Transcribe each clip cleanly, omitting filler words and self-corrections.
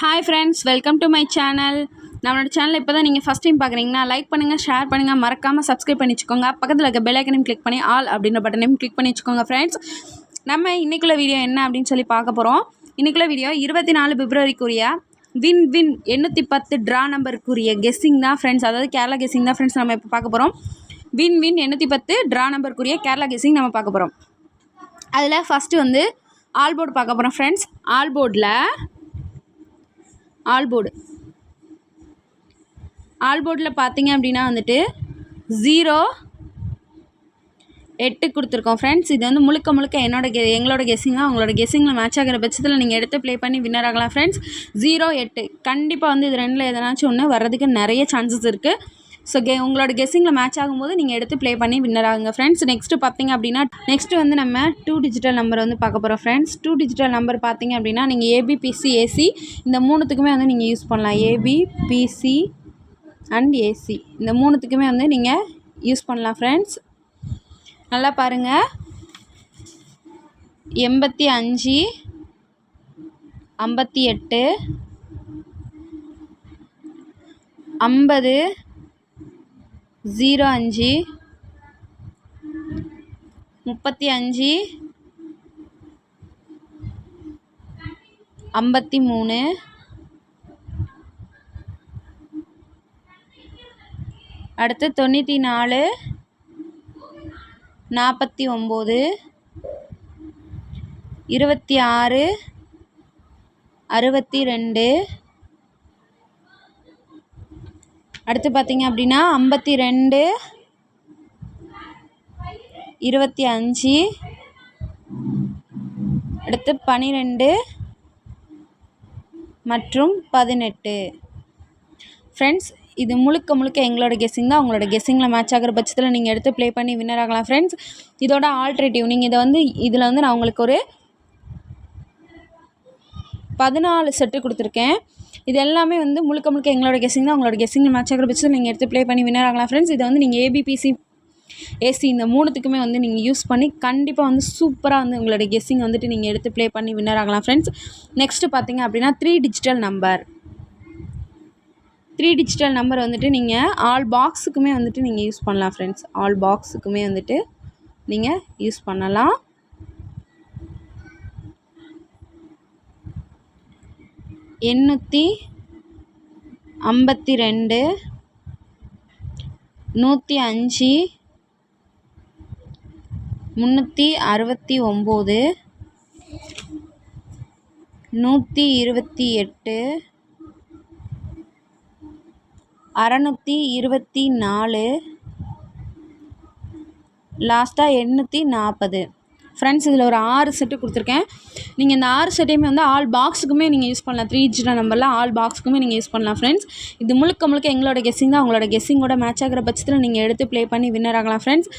Hi friends, welcome to my channel. நம்மளோட சேனலை இப்போ தான் நீங்கள் ஃபஸ்ட் டைம் பார்க்குறீங்கன்னா லைக் பண்ணுங்கள், ஷேர் பண்ணுங்கள், மறக்காமல் சப்ஸ்கிரைப் பண்ணி வச்சுக்கோங்க. பக்கத்தில் இருக்க பெல் ஐக்கனையும் கிளிக் பண்ணி ஆல் அப்படின்ற பட்டனையும் கிளிக் பண்ணி வச்சுக்கோங்க ஃப்ரெண்ட்ஸ். நம்ம இன்றைக்குள்ள வீடியோ என்ன அப்படின்னு சொல்லி பார்க்க போகிறோம். இன்றைக்குள்ள வீடியோ 24 பிப்ரவரிக்குரிய வின் வின் 810 ட்ரா நம்பருக்குரிய கெஸ்ஸிங் தான் ஃப்ரெண்ட்ஸ். அதாவது கேரளா கெஸ்ஸிங் தான் ஃப்ரெண்ட்ஸ் நம்ம இப்போ பார்க்க போகிறோம். வின் வின் 810 ட்ரா நம்பருக்குரிய கேரளா கெஸ்ஸிங் நம்ம பார்க்க போகிறோம். அதில் ஃபஸ்ட்டு வந்து ஆல் போர்டு பார்க்க போகிறோம் ஃப்ரெண்ட்ஸ். ஆல் போர்டில் பார்த்தீங்க அப்படின்னா வந்துட்டு 08 கொடுத்துருக்கோம் ஃப்ரெண்ட்ஸ். இது வந்து முழுக்க எங்களோட கெஸ்ஸிங் தான். உங்களோட கெஸ்ஸிங்கில் மேட்ச் ஆகிற பட்சத்தில் நீங்கள் எடுத்து ப்ளே பண்ணி வின்னர் ஆகலாம் ஃப்ரெண்ட்ஸ். 08 கண்டிப்பாக வந்து இது ரெண்டில் எதனாச்சும் ஒன்று வர்றதுக்கு நிறைய சான்சஸ் இருக்குது. ஸோ உங்களோட கெஸ்ஸிங்கில் மேட்ச் ஆகும்போது நீங்கள் எடுத்து ப்ளே பண்ணி வின்னர் ஆகுங்க ஃப்ரெண்ட்ஸ். நெக்ஸ்ட்டு பார்த்தீங்க அப்படின்னா நெக்ஸ்ட்டு வந்து நம்ம 2 டிஜிட்டல் நம்பர் வந்து பார்க்க போகிறோம் ஃப்ரெண்ட்ஸ். 2 டிஜிட்டல் நம்பர் பார்த்தீங்க அப்படின்னா நீங்கள் ஏபி, பிசி, ஏசி இந்த மூணுத்துக்குமே வந்து நீங்கள் யூஸ் பண்ணலாம். ஏபி, பிசி அண்ட் ஏசி இந்த மூணுத்துக்குமே வந்து நீங்கள் யூஸ் பண்ணலாம் ஃப்ரெண்ட்ஸ். நல்லா பாருங்கள். 85 58 50 05 35 53 அடுத்து 94 49 26 62 அடுத்து பார்த்தீங்க அப்படின்னா 52 25 அடுத்து 12 மற்றும் 18 ஃப்ரெண்ட்ஸ். இது முழுக்க எங்களோட கெஸ்ஸிங் தான். உங்களோட கெஸ்ஸிங்கில் மேட்ச் ஆகிற பட்சத்தில் நீங்கள் எடுத்து ப்ளே பண்ணி வின்னர் ஆகலாம் ஃப்ரெண்ட்ஸ். இதோட ஆல்ட்ரேட்டிவ் நீங்கள் இதில் வந்து நான் உங்களுக்கு ஒரு 14 செட்டு கொடுத்துருக்கேன். இது எல்லாமே வந்து முழுக்க எங்களோட கெஸ்ஸிங் தான். உங்களோட கெஸ்ஸிங்கில் மேட்ச் ஆகிற பட்சத்தில் நீங்கள் எடுத்து ப்ளே பண்ணி வின்னர் ஆகலாம் ஃப்ரெண்ட்ஸ். இதை வந்து நீங்கள் ஏபிபிசி ஏசி இந்த மூணுத்துக்குமே வந்து நீங்கள் யூஸ் பண்ணி கண்டிப்பாக வந்து சூப்பராக வந்து உங்களோட கெஸ்ஸிங் வந்துட்டு நீங்கள் எடுத்து ப்ளே பண்ணி வின்னர் ஆகலாம் ஃப்ரெண்ட்ஸ். நெக்ஸ்ட்டு பார்த்தீங்க அப்படின்னா 3 டிஜிட்டல் நம்பர் வந்துட்டு நீங்கள் ஆல் பாக்ஸுக்குமே வந்துட்டு நீங்கள் யூஸ் பண்ணலாம் ஃப்ரெண்ட்ஸ். ஆல் பாக்ஸுக்குமே வந்துட்டு நீங்கள் யூஸ் பண்ணலாம். எண்ணூற்றி 52 105 369 128 624 லாஸ்ட்டாக 840 ஃப்ரெண்ட்ஸ். இதில் ஒரு 6 செட்டு கொடுத்துருக்கேன். நீங்கள் இந்த 6 செட்டையுமே வந்து ஆல் பாக்ஸுக்குமே நீங்கள் யூஸ் பண்ணலாம். 3 டிஜிட்டல் நம்பரில் ஆல் பாக்ஸுக்குமே நீங்கள் யூஸ் பண்ணலாம் ஃப்ரெண்ட்ஸ். இது முழுக்க எங்களோட கெஸ்ஸிங் தான். உங்களோட கெஸ்ஸிங்கோட மேட்ச் ஆகிற பட்சத்தில் நீங்கள் எடுத்து ப்ளே பண்ணி வின்னர் ஆகலாம் ஃப்ரெண்ட்ஸ்.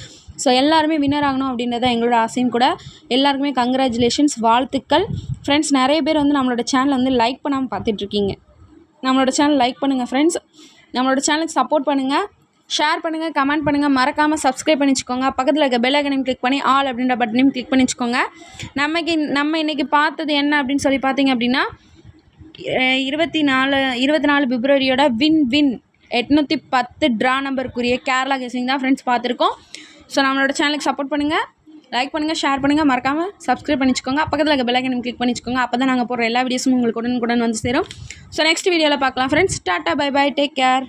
ஸோ எல்லாருமே வின்னர் ஆகணும் அப்படின்றத எங்களோட ஆசையும் கூட. எல்லாருக்குமே கங்க்ராச்சுலேஷன்ஸ், வாழ்த்துக்கள் ஃப்ரெண்ட்ஸ். நிறைய பேர் வந்து நம்மளோட சேனலை வந்து லைக் பண்ணாமல் பார்த்துட்ருக்கீங்க. நம்மளோட சேனல் லைக் பண்ணுங்கள் ஃப்ரெண்ட்ஸ். நம்மளோட சேனலுக்கு சப்போர்ட் பண்ணுங்கள், ஷேர் பண்ணுங்கள், கமெண்ட் பண்ணுங்கள், மறக்காமல் சப்ஸ்கிரைப் பண்ணி வச்சுக்கோங்க. பக்கத்தில் இருக்க பெல் ஐக்கனையும் கிளிக் பண்ணி ஆல் அப்படின்ற பட்டனையும் கிளிக் பண்ணி வச்சுக்கோங்க. நம்ம இன்றைக்கி பார்த்தது என்ன அப்படின்னு சொல்லி பார்த்தீங்க அப்படின்னா 24 பிப்ரவரியோட வின் வின் 810 ட்ரா நம்பருக்குரிய கேரளா கெஸ்ஸிங் தான் ஃப்ரெண்ட்ஸ் பார்த்துருக்கோம். ஸோ நம்மளோட சேனலுக்கு சப்போர்ட் பண்ணுங்கள், லைக் பண்ணுங்கள், ஷேர் பண்ணுங்கள், மறக்காமல் சப்ஸ்கிரைப் பண்ணி வச்சுக்கோங்க. பக்கத்தில் இருக்க பெல் ஐக்கனையும் கிளிக் பண்ணி வச்சுக்கோங்க. அப்போ தான் நாங்கள் போடுற எல்லா வீடியோஸும் உங்களுக்கு உடனுக்குடன் வந்து சேரும். ஸோ நெக்ஸ்ட் வீடியோவில் பார்க்கலாம் ஃப்ரெண்ட்ஸ். டாட்டா, பை பை, டேக் கேர்.